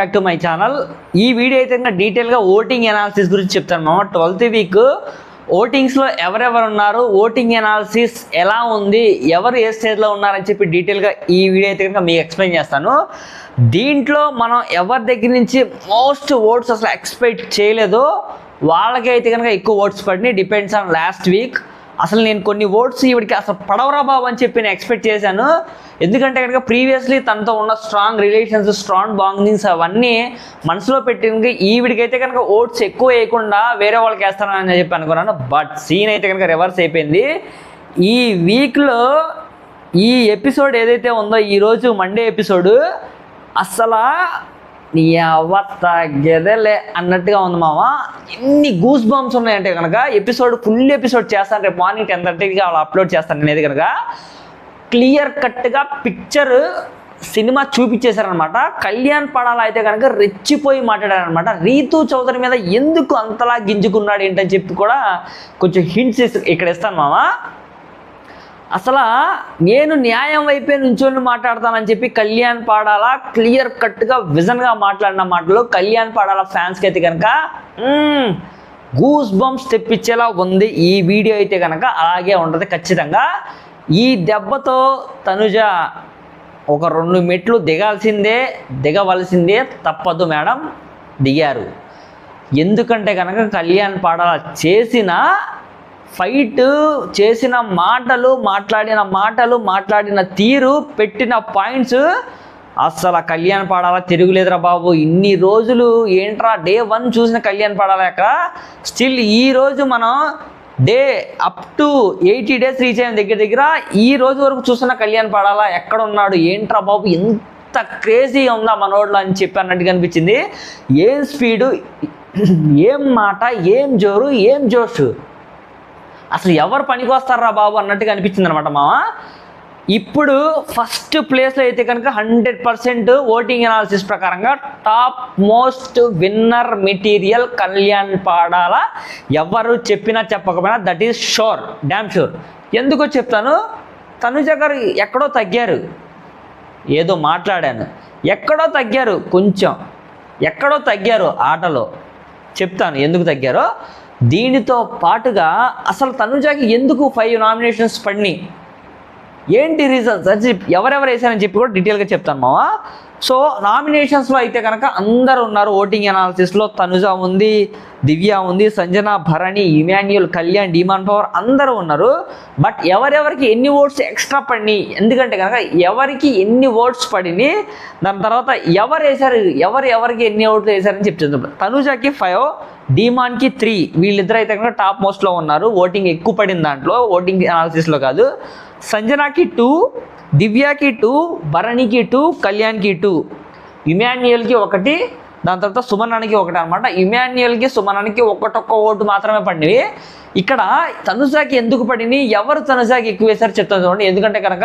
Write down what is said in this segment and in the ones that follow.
Back to my channel. ఈ video అయితే ఇంకా డీటెయిల్గా ఓటింగ్ ఎనాలిసిస్ గురించి చెప్తాను. 12th వీక్ ఓటింగ్స్లో ఎవరెవరు ఉన్నారు, ఓటింగ్ ఎనాలిసిస్ ఎలా ఉంది, ఎవరు ఏ స్టేజ్లో ఉన్నారని చెప్పి డీటెయిల్గా ఈ వీడియో అయితే కనుక మీకు ఎక్స్ప్లెయిన్ చేస్తాను. దీంట్లో మనం ఎవరి దగ్గర నుంచి మోస్ట్ ఓట్స్ అసలు ఎక్స్పెక్ట్ చేయలేదో వాళ్ళకి అయితే కనుక ఎక్కువ ఓట్స్ పడినాయి. Depends on last week. అసలు నేను కొన్ని ఓట్స్ ఈవిడికి అసలు పడవరా బాబు అని చెప్పి నేను ఎక్స్పెక్ట్ చేశాను. ఎందుకంటే కనుక ప్రీవియస్లీ తనతో ఉన్న స్ట్రాంగ్ రిలేషన్స్, స్ట్రాంగ్ బాండింగ్స్ అవన్నీ మనసులో పెట్టి ఈవిడికైతే కనుక ఓట్స్ ఎక్కువ వేయకుండా వేరే వాళ్ళకి వేస్తానని చెప్పి అనుకున్నాను. బట్ సీన్ అయితే కనుక రివర్స్ అయిపోయింది. ఈ వీక్లో ఈ ఎపిసోడ్ ఏదైతే ఉందో, ఈరోజు మండే ఎపిసోడ్, అసలు నీ అవత్త గెదలే అన్నట్టుగా ఉంది మామ. ఎన్ని గూస్ బంప్స్ ఉన్నాయంటే కనుక ఎపిసోడ్ ఫుల్ ఎపిసోడ్ చేస్తాను. రేపు మార్నింగ్ 10:30కి అలా అప్లోడ్ చేస్తాను. నేను కనుక క్లియర్ కట్గా పిక్చర్ సినిమా చూపించేశారనమాట. కళ్యాణ్ పడాల అయితే కనుక రెచ్చిపోయి మాట్లాడారనమాట. రీతూ చౌదరి మీద ఎందుకు అంతలా గింజుకున్నాడు ఏంటని చెప్పి కూడా కొంచెం హింట్స్ ఇక్కడ ఇస్తాను మామ. అసలు నేను న్యాయం వైపే నుంచొని మాట్లాడతానని చెప్పి కళ్యాణ్ పడాల క్లియర్ కట్గా విజన్గా మాట్లాడిన మాటలు కళ్యాణ్ పడాల ఫ్యాన్స్కి అయితే కనుక గూస్ బంప్స్ తెప్పించేలా ఉంది. ఈ వీడియో అయితే కనుక అలాగే ఉంటుంది ఖచ్చితంగా. ఈ దెబ్బతో తనుజ ఒక 2 మెట్లు దిగవలసిందే, తప్పదు మేడం. దిగారు. ఎందుకంటే కనుక కళ్యాణ్ పడాల చేసిన ఫైట్, చేసిన మాటలు, మాట్లాడిన తీరు, పెట్టిన పాయింట్స్, అస్సలు కళ్యాణ్ పడాల తిరుగులేదురా బాబు. ఇన్ని రోజులు ఏంట్రా డే 1 చూసిన కళ్యాణ్ పడాలేక స్టిల్ ఈరోజు మనం day up to 80 days reach అయిన దగ్గర ఈ రోజు వరకు చూస్తున్న కళ్యాణ్ పడాల ఎక్కడ ఉన్నాడు, ఏంట్రా బాబు ఎంత క్రేజీ ఉందా మనోళ్ళు అని చెప్పి అన్నట్టుగా అనిపించింది. ఏం స్పీడు, ఏం మాట, ఏం జోరు, ఏం జోష్, అసలు ఎవరు పనికి వస్తారా బాబు అన్నట్టుగా అనిపించింది అనమాట మామ. ఇప్పుడు ఫస్ట్ ప్లేస్లో అయితే కనుక 100% ఓటింగ్ అనాలిసిస్ ప్రకారంగా top most winner material Kalyan Padala. ఎవరు చెప్పినా చెప్పకపోయినా that is sure, damn sure. ఎందుకో చెప్తాను. తనుజ గారు ఎక్కడో తగ్గారు, ఏదో మాట్లాడాను, ఎక్కడో తగ్గారు, కొంచెం ఎక్కడో తగ్గారు ఆటలో. చెప్తాను ఎందుకు తగ్గారో. దీనితో పాటుగా అసలు తనుజకి ఎందుకు 5 నామినేషన్స్ పడినాయి, ఏంటి రీజన్స్ అని ఎవరెవరు వేసారని చెప్పి కూడా డీటెయిల్గా చెప్తాను మావా. సో నామినేషన్స్లో అయితే కనుక అందరు ఉన్నారు. ఓటింగ్ అనాలిసిస్లో తనుజ ఉంది, దివ్య ఉంది, సంజన, భరణి, ఇమాన్యుయల్, కళ్యాణ్, డిమాండ్ పవర్ అందరూ ఉన్నారు. బట్ ఎవరెవరికి ఎన్ని ఓట్స్ ఎక్స్ట్రా పడినాయి, ఎందుకంటే కనుక ఎవరికి ఎన్ని ఓట్స్ పడినాయి, దాని తర్వాత ఎవరికి ఎన్ని ఓట్లు వేసారని చెప్తుంది. తనుజకి 5, డిమాన్కి 3, వీళ్ళిద్దరు అయితే కనుక టాప్ మోస్ట్లో ఉన్నారు. ఓటింగ్ ఎక్కువ పడిన దాంట్లో, ఓటింగ్ అనాలిసిస్లో కాదు. సంజనాకి 2, దివ్యాకి 2, భరణికి 2, కళ్యాణ్కి 2, ఇమాన్యుయల్కి 1, దాని తర్వాత సుమనానికి 1 అనమాట. ఇమాన్యుయల్కి, సుమనానికి ఒక్కొక్క ఓటు మాత్రమే పడినవి. ఇక్కడ తనుజాకి ఎందుకు పడినాయి, ఎవరు తనుజాకి ఎక్కువ వేశారు చెప్తాను చూడండి. ఎందుకంటే కనుక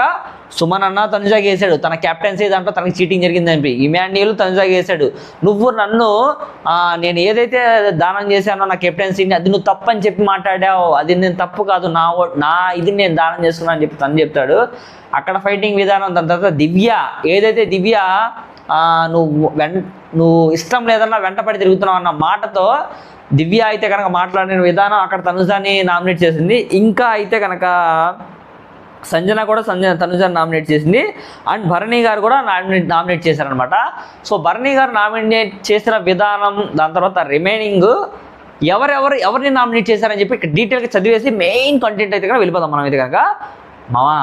సుమన్ అన్న తనుజాకి వేసాడు, తన కెప్టెన్సీ దాంట్లో తనకి చీటింగ్ జరిగిందని. ఇమాన్యుయల్ తనుజాకి వేసాడు, నువ్వు నన్ను నేను ఏదైతే దానం చేశానో నా కెప్టెన్సీని, అది నువ్వు తప్పు అని చెప్పి మాట్లాడావు, అది నేను తప్పు కాదు, నా ఇది నేను దానం చేసుకున్నాను అని చెప్పి తను చెప్తాడు. అక్కడ ఫైటింగ్ విధానం. దాని తర్వాత దివ్య ఏదైతే దివ్య నువ్వు ఇష్టం లేదన్నా వెంటపడి తిరుగుతున్నావు అన్న మాటతో దివ్య అయితే కనుక మాట్లాడిన విధానం అక్కడ తనుజాని నామినేట్ చేసింది. ఇంకా అయితే కనుక సంజన కూడా తనుజాని నామినేట్ చేసింది. అండ్ భరణి గారు కూడా నామినేట్ చేశారనమాట. సో భరణి గారు నామినేట్ చేసిన విధానం, దాని తర్వాత రిమైనింగ్ ఎవరిని నామినేట్ చేశారని చెప్పి ఇక్కడ డీటెయిల్గా చదివేసి మెయిన్ కంటెంట్ అయితే కనుక వెళ్ళిపోదాం మనం. అయితే కనుక మామా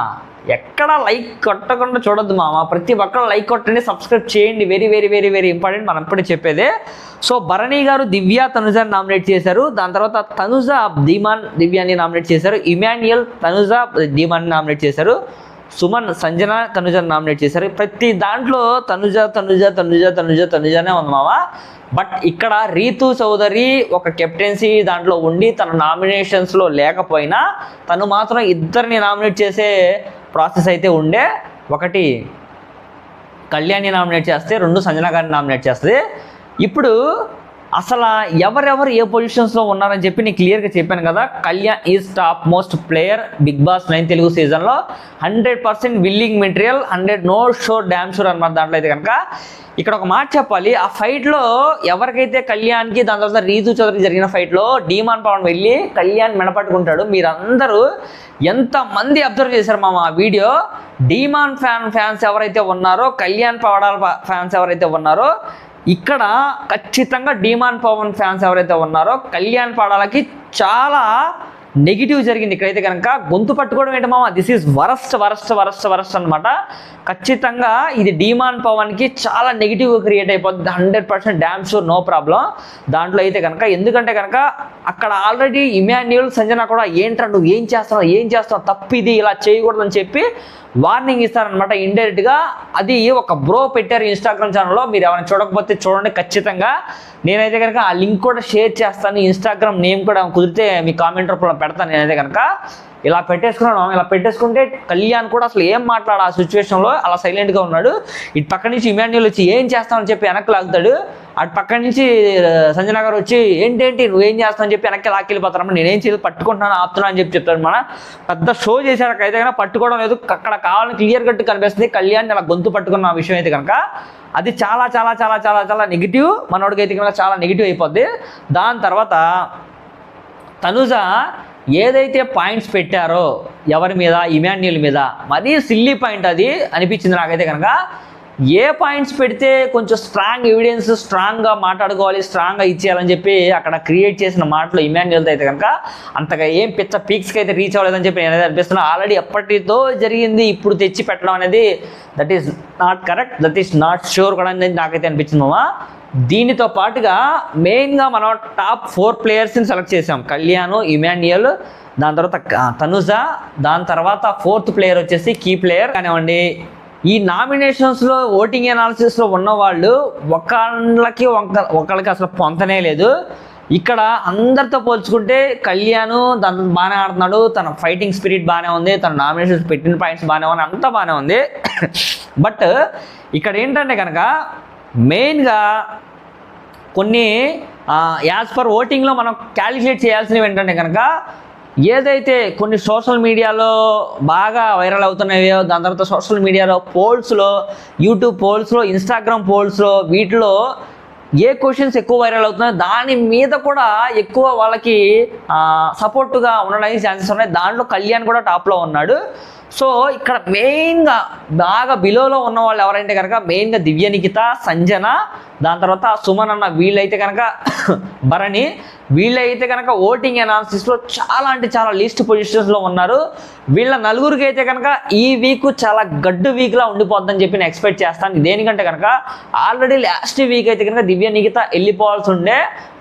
ఎక్కడ లైక్ కొట్టకుండా చూడొద్దు మామ, ప్రతి ఒక్కరు లైక్ కొట్టండి, సబ్స్క్రైబ్ చేయండి. Very very very very important, మనం ఇప్పుడే చెప్పేదే. సో భరణి గారు దివ్య తనుజాని నామినేట్ చేశారు. దాని తర్వాత తనుజ దివ్యాని నామినేట్ చేశారు. ఇమాన్యుయల్ తనుజ ధీమాన్ని నామినేట్ చేశారు. సుమన్ సంజన తనుజాని నామినేట్ చేశారు. ప్రతి దాంట్లో తనుజనే ఉంది మామ. బట్ ఇక్కడ రీతూ చౌదరి ఒక కెప్టెన్సీ దాంట్లో ఉండి తన నామినేషన్స్లో లేకపోయినా తను మాత్రం ఇద్దరిని నామినేట్ చేసే ప్రాసెస్ అయితే ఉండే. 1 కళ్యాణ్ని నామినేట్ చేస్తే, 2 సంజన గారిని నామినేట్ చేస్తుంది. ఇప్పుడు అసలు ఎవరెవరు ఏ పొజిషన్స్లో ఉన్నారని చెప్పి నేను క్లియర్గా చెప్పాను కదా. Kalyan is top most player Bigg Boss 9 Telugu సీజన్లో. 100% willing material, 100 no sure damn sure అనమాట. దాంట్లో అయితే కనుక ఇక్కడ ఒక మాట చెప్పాలి, ఆ ఫైట్లో ఎవరికైతే కళ్యాణ్కి దాని తర్వాత రీతు చౌదరికి జరిగిన ఫైట్లో డీమాన్ పవన్ వెళ్ళి కళ్యాణ్ మెడపట్టుకుంటాడు. మీరందరూ ఎంతమంది అబ్జర్వ్ చేశారు మామ ఆ వీడియో. డీమాన్ ఫ్యాన్స్ ఎవరైతే ఉన్నారో, కళ్యాణ్ పవడాల ఫ్యాన్స్ ఎవరైతే ఉన్నారో, ఇక్కడ ఖచ్చితంగా డీమాన్ పవన్ ఫ్యాన్స్ ఎవరైతే ఉన్నారో కళ్యాణ్ పడాలకి చాలా నెగిటివ్ జరిగింది. ఇక్కడైతే కనుక గొంతు పట్టుకోవడం ఏంటి మామ, దిస్ ఈజ్ వరస్ట్ అనమాట. ఖచ్చితంగా ఇది డీమాన్ పవన్కి చాలా నెగిటివ్ క్రియేట్ అయిపోతుంది. 100% డ్యామ్ షూర్, నో ప్రాబ్లం దాంట్లో అయితే కనుక. ఎందుకంటే కనుక అక్కడ ఆల్రెడీ ఇమాన్యుయల్, సంజన కూడా ఏంట్రా నువ్వు ఏం చేస్తున్నావు తప్పు, ఇది ఇలా చేయకూడదని చెప్పి వార్నింగ్ ఇస్తారనమాట ఇండైరెక్ట్గా. అది ఒక బ్రో పెట్టారు ఇన్స్టాగ్రామ్ ఛానల్లో, మీరు ఎవరైనా చూడకపోతే చూడండి ఖచ్చితంగా. నేనైతే కనుక ఆ లింక్ కూడా షేర్ చేస్తాను, ఇన్స్టాగ్రామ్ నేమ్ కూడా కుదిరితే మీ కామెంట్ రూపంలో పెడతాను. నేనైతే కనుక ఇలా పెట్టేసుకున్నాను. ఇలా పెట్టేసుకుంటే కళ్యాణ్ కూడా అసలు ఏం మాట్లాడు ఆ సిచ్యువేషన్లో, అలా సైలెంట్గా ఉన్నాడు. ఇటు పక్క నుంచి ఇమాన్యుయల్ వచ్చి ఏం చేస్తామని చెప్పి వెనక్కి లాగుతాడు. అటు పక్క నుంచి సంజన గారు వచ్చి ఏంటి నువ్వేం చేస్తావు అని చెప్పి వెనక్కి లాక్కెళ్ళిపోతారమ్మా. నేనేం చేయలేదు, పట్టుకుంటున్నాను, ఆపుతున్నాను అని చెప్పి చెప్తాడు. మన పెద్ద షో చేశాడు అయితే కనుక, పట్టుకోవడం లేదు. అక్కడ కావాలని క్లియర్ కట్ కనిపిస్తుంది కళ్యాణ్ అలా గొంతు పట్టుకున్న విషయం అయితే కనుక. అది చాలా చాలా చాలా చాలా చాలా నెగిటివ్, మనోడికి అయితే కనుక చాలా నెగిటివ్ అయిపోద్ది. దాని తర్వాత తనుజ ఏదైతే పాయింట్స్ పెట్టారో ఎవరి మీద, ఇమాన్యుయల్ మీద, మరీ సిల్లీ పాయింట్ అది అనిపించింది నాకైతే కనుక. ఏ పాయింట్స్ పెడితే కొంచెం స్ట్రాంగ్ ఎవిడెన్స్, స్ట్రాంగ్గా మాట్లాడుకోవాలి, స్ట్రాంగ్గా ఇచ్చేయాలని చెప్పి అక్కడ క్రియేట్ చేసిన మాటలు ఇమాన్యుయల్తో అయితే కనుక అంతగా ఏం పిచ్చ పీక్స్కి అయితే రీచ్ అవ్వలేదని చెప్పి నేనైతే అనిపిస్తున్నా. ఆల్రెడీ ఎప్పటితో జరిగింది, ఇప్పుడు తెచ్చి పెట్టడం అనేది that is not correct, that is not sure కూడా అనేది నాకైతే అనిపించింది మామ. దీనితో పాటుగా మెయిన్గా మనం టాప్ 4 ప్లేయర్స్ని సెలెక్ట్ చేసాం. కళ్యాణ్, ఇమాన్యుయల్, దాని తర్వాత తనుజ, దాని తర్వాత 4th ప్లేయర్ వచ్చేసి కీ ప్లేయర్ కానివ్వండి. ఈ నామినేషన్స్లో ఓటింగ్ అనాలిసిస్లో ఉన్నవాళ్ళు ఒకళ్ళకి అసలు పొంతనే లేదు. ఇక్కడ అందరితో పోల్చుకుంటే కళ్యాణ్ దాని బాగానే ఆడుతున్నాడు, తన ఫైటింగ్ స్పిరిట్ బాగానే ఉంది, తన నామినేషన్స్ పెట్టిన పాయింట్స్ బాగానే ఉన్నాయి, అంతా బాగానే ఉంది. బట్ ఇక్కడ ఏంటంటే కనుక మెయిన్గా కొన్ని యాజ్ పర్ ఓటింగ్లో మనం క్యాలిక్యులేట్ చేయాల్సినవి ఏంటంటే కనుక, ఏదైతే కొన్ని సోషల్ మీడియాలో బాగా వైరల్ అవుతున్నాయో, దాని తర్వాత సోషల్ మీడియాలో పోల్స్లో, యూట్యూబ్ పోల్స్లో, ఇన్స్టాగ్రామ్ పోల్స్లో, వీటిలో ఏ క్వశ్చన్స్ ఎక్కువ వైరల్ అవుతున్నాయో దాని మీద కూడా ఎక్కువ వాళ్ళకి సపోర్టుగా ఉండడానికి ఛాన్సెస్ ఉన్నాయి. దాంట్లో కళ్యాణ్ కూడా టాప్లో ఉన్నాడు. సో ఇక్కడ మెయిన్గా బాగా బిలోలో ఉన్న వాళ్ళు ఎవరంటే కనుక మెయిన్గా దివ్య నిఖిత, సంజన, దాని తర్వాత సుమన్ అన్న, వీళ్ళైతే కనుక భరణి, వీళ్ళైతే కనుక ఓటింగ్ అనాలిసిస్లో చాలా అంటే చాలా లీస్ట్ పొజిషన్స్లో ఉన్నారు. వీళ్ళ నలుగురికి అయితే కనుక ఈ వీక్ చాలా గడ్డు వీక్లా ఉండిపోద్దని చెప్పి నేను ఎక్స్పెక్ట్ చేస్తాను. దేనికంటే కనుక ఆల్రెడీ లాస్ట్ వీక్ అయితే కనుక దివ్య నిఖిత వెళ్ళిపోవాల్సి ఉండే.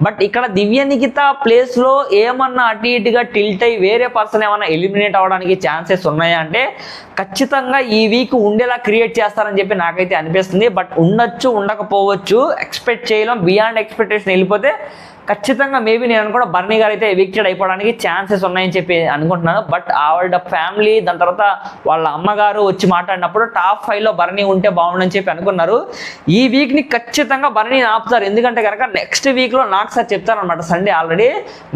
బట్ ఇక్కడ దివ్య నిఖిత ప్లేస్లో ఏమన్నా అటు ఇటుగా టిల్ట్ అయ్యి వేరే పర్సన్ ఏమన్నా ఎలిమినేట్ అవ్వడానికి ఛాన్సెస్ ఉన్నాయా అంటే ఖచ్చితంగా ఈ వీక్ ఉండేలా క్రియేట్ చేస్తారని చెప్పి నాకైతే అనిపిస్తుంది. బట్ ఉండొచ్చు, ఉండకపోవచ్చు, ఎక్స్పెక్ట్ చేయలేం. బియాండ్ ఎక్స్పెక్టేషన్ వెళ్ళిపోతే ఖచ్చితంగా మేబీ నేను అనుకుంటా బర్నీ గారు అయితే ఎవిక్టెడ్ అయిపోవడానికి ఛాన్సెస్ ఉన్నాయని చెప్పి అనుకుంటున్నాను. బట్ ఆవిడ ఫ్యామిలీ, దాని తర్వాత వాళ్ళ అమ్మగారు వచ్చి మాట్లాడినప్పుడు టాప్ 5లో బర్నీ ఉంటే బాగుండని చెప్పి అనుకున్నారు. ఈ వీక్ని ఖచ్చితంగా బర్నీని ఆపుతారు. ఎందుకంటే కనుక నెక్స్ట్ వీక్లో నాకు సార్ చెప్తారనమాట, సండే ఆల్రెడీ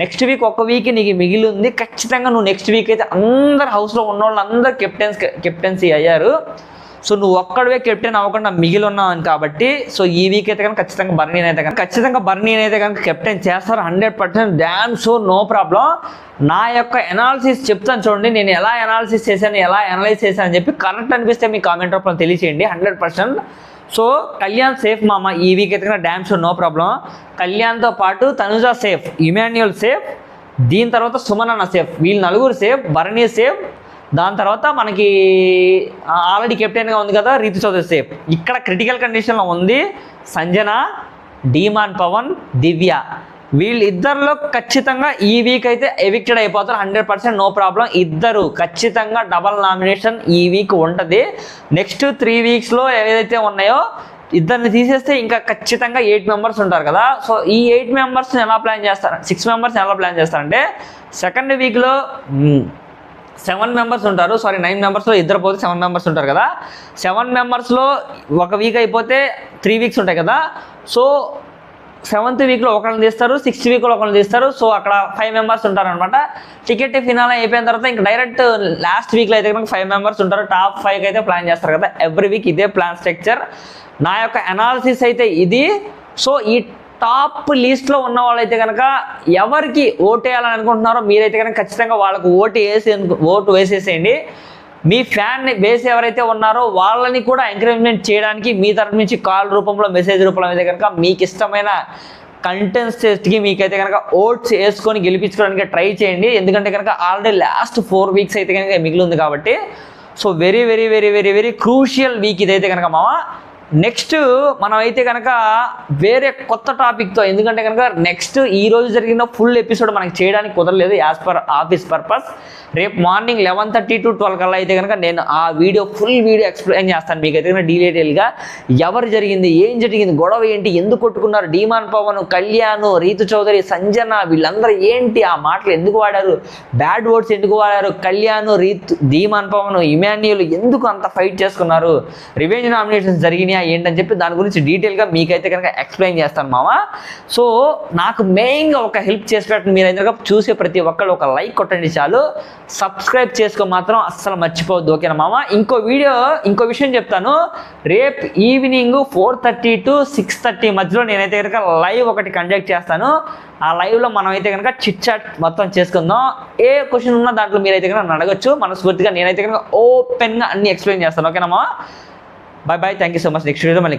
నెక్స్ట్ వీక్ ఒక వీక్ నీకు మిగిలి ఉంది, ఖచ్చితంగా నువ్వు నెక్స్ట్ వీక్ అయితే అందరు హౌస్లో ఉన్న వాళ్ళు అందరు కెప్టెన్సీ అయ్యారు. సో నువ్వు ఒక్కడవే కెప్టెన్ అవ్వకుండా మిగిలి ఉన్నావు కాబట్టి సో ఈ వీక్ అయితే కనుక ఖచ్చితంగా బర్నీని అయితే కనుక కెప్టెన్ చేస్తారు 100%. Damn sure, no problem. నా యొక్క ఎనాలిసిస్ చెప్తాను చూడండి, నేను ఎలా ఎనాలిసిస్ చేశాను, ఎలా అనలైజ్ చేశాను అని చెప్పి కరెక్ట్ అనిపిస్తే మీ కామెంట్ రూపంలో తెలియచేయండి 100%. సో కళ్యాణ్ సేఫ్ మామ, ఈ వీక్ అయితే కనుక డ్యామ్ షో, నో ప్రాబ్లం. కళ్యాణ్తో పాటు తనుజ సేఫ్, ఇమాన్యుయల్ సేఫ్, దీని తర్వాత సుమన్ అన్న సేఫ్, వీళ్ళు నలుగురు సేఫ్, బర్నీ సేఫ్. దాని తర్వాత మనకి ఆల్రెడీ కెప్టెన్గా ఉంది కదా రీతు చౌదరి సేఫ్. ఇక్కడ క్రిటికల్ కండిషన్లో ఉంది సంజన, డీమాన్ పవన్, దివ్య. వీళ్ళిద్దరిలో ఖచ్చితంగా ఈ వీక్ అయితే ఎవిక్టెడ్ అయిపోతారు 100%, నో ప్రాబ్లం. ఇద్దరు ఖచ్చితంగా డబల్ నామినేషన్ ఈ వీక్ ఉంటుంది. నెక్స్ట్ 3 వీక్స్లో ఏదైతే ఉన్నాయో ఇద్దరిని తీసేస్తే ఇంకా ఖచ్చితంగా 8 మెంబర్స్ ఉంటారు కదా. సో ఈ 8 మెంబర్స్ని ఎలా ప్లాన్ చేస్తారు, 6 మెంబర్స్ని ఎలా ప్లాన్ చేస్తారంటే సెకండ్ వీక్లో 7 మెంబర్స్ ఉంటారు, 9 మెంబర్స్లో ఇద్దరు పోతే 7 మెంబర్స్ ఉంటారు కదా. 7 మెంబర్స్లో ఒక వీక్ అయిపోతే 3 వీక్స్ ఉంటాయి కదా. సో 7th వీక్లో ఒకళ్ళని తీస్తారు, 6th వీక్లో ఒకళ్ళని తీస్తారు. సో అక్కడ 5 మెంబర్స్ ఉంటారనమాట. టికెట్ ఫినాలే అయిపోయిన తర్వాత ఇంకా డైరెక్ట్ లాస్ట్ వీక్లో అయితే కనుక 5 మెంబర్స్ ఉంటారు. టాప్ 5 అయితే ప్లాన్ చేస్తారు కదా. ఎవ్రీ వీక్ ఇదే ప్లాన్ స్ట్రక్చర్. నా యొక్క అనాలిసిస్ అయితే ఇది. సో ఈ టాప్ లిస్ట్లో ఉన్న వాళ్ళైతే కనుక ఎవరికి ఓటేయాలని అనుకుంటున్నారో మీరైతే కనుక ఖచ్చితంగా వాళ్ళకు ఓటు వేసేసేయండి. మీ ఫ్యాన్ బేస్ ఎవరైతే ఉన్నారో వాళ్ళని కూడా ఎంకరేజ్మెంట్ చేయడానికి మీ తరఫు నుంచి కాల్ రూపంలో, మెసేజ్ రూపంలో అయితే కనుక మీకు ఇష్టమైన కంటెస్టెంట్స్కి మీకైతే కనుక ఓట్స్ వేసుకొని గెలిపించుకోవడానికి ట్రై చేయండి. ఎందుకంటే కనుక ఆల్రెడీ లాస్ట్ 4 వీక్స్ అయితే కనుక మిగిలి ఉంది కాబట్టి. So very very very very very crucial week ఇదైతే కనుక మామ. నెక్స్ట్ మనం అయితే కనుక వేరే కొత్త టాపిక్తో, ఎందుకంటే కనుక నెక్స్ట్ ఈరోజు జరిగిన ఫుల్ ఎపిసోడ్ మనకి చేయడానికి కుదరలేదు యాజ్ పర్ ఆఫీస్ పర్పస్. రేపు మార్నింగ్ 11:30 to 12 కల్లా అయితే కనుక నేను ఆ ఫుల్ వీడియో ఎక్స్ప్లెయిన్ చేస్తాను మీకు అయితే కనుక డీటెయిల్గా. ఎవరు జరిగింది, ఏం జరిగింది, గొడవ ఏంటి, ఎందుకు కొట్టుకున్నారు, డీమాన్ పవన్, కళ్యాణ్, రీతు చౌదరి, సంజన వీళ్ళందరూ ఏంటి, ఆ మాటలు ఎందుకు వాడారు, బ్యాడ్ వర్డ్స్ ఎందుకు వాడారు, కళ్యాణ్, డీమాన్ పవన్, ఇమాన్యుయల్ ఎందుకు అంత ఫైట్ చేసుకున్నారు, రివెంజ్ నామినేషన్స్ జరిగినాయా ఏంటని చెప్పి దాని గురించి డీటెయిల్గా మీకైతే కనుక ఎక్స్ప్లెయిన్ చేస్తాను మామ. సో నాకు మెయిన్గా ఒక హెల్ప్ చేసేటట్టు మీరైతే కనుక చూసే ప్రతి ఒక్కళ్ళు ఒక లైక్ కొట్టండి చాలు. సబ్స్క్రైబ్ చేసుకో మాత్రం అస్సలు మర్చిపోవద్దు, ఓకేనా మామ. ఇంకో విషయం చెప్తాను. రేపు ఈవినింగ్ 4:30 to 6:30 మధ్యలో నేనైతే కనుక లైవ్ ఒకటి కండక్ట్ చేస్తాను. ఆ లైవ్లో మనం అయితే కనుక చిట్ చాట్ మొత్తం చేసుకుందాం. ఏ క్వశ్చన్ ఉన్నా దాంట్లో మీరైతే కనుక నన్ను అడగచ్చు. మనస్ఫూర్తిగా నేనైతే కనుక ఓపెన్గా అన్ని ఎక్స్ప్లెయిన్ చేస్తాను, ఓకేనా మామ. Bye bye, thank you so much. Next video మళ్ళీ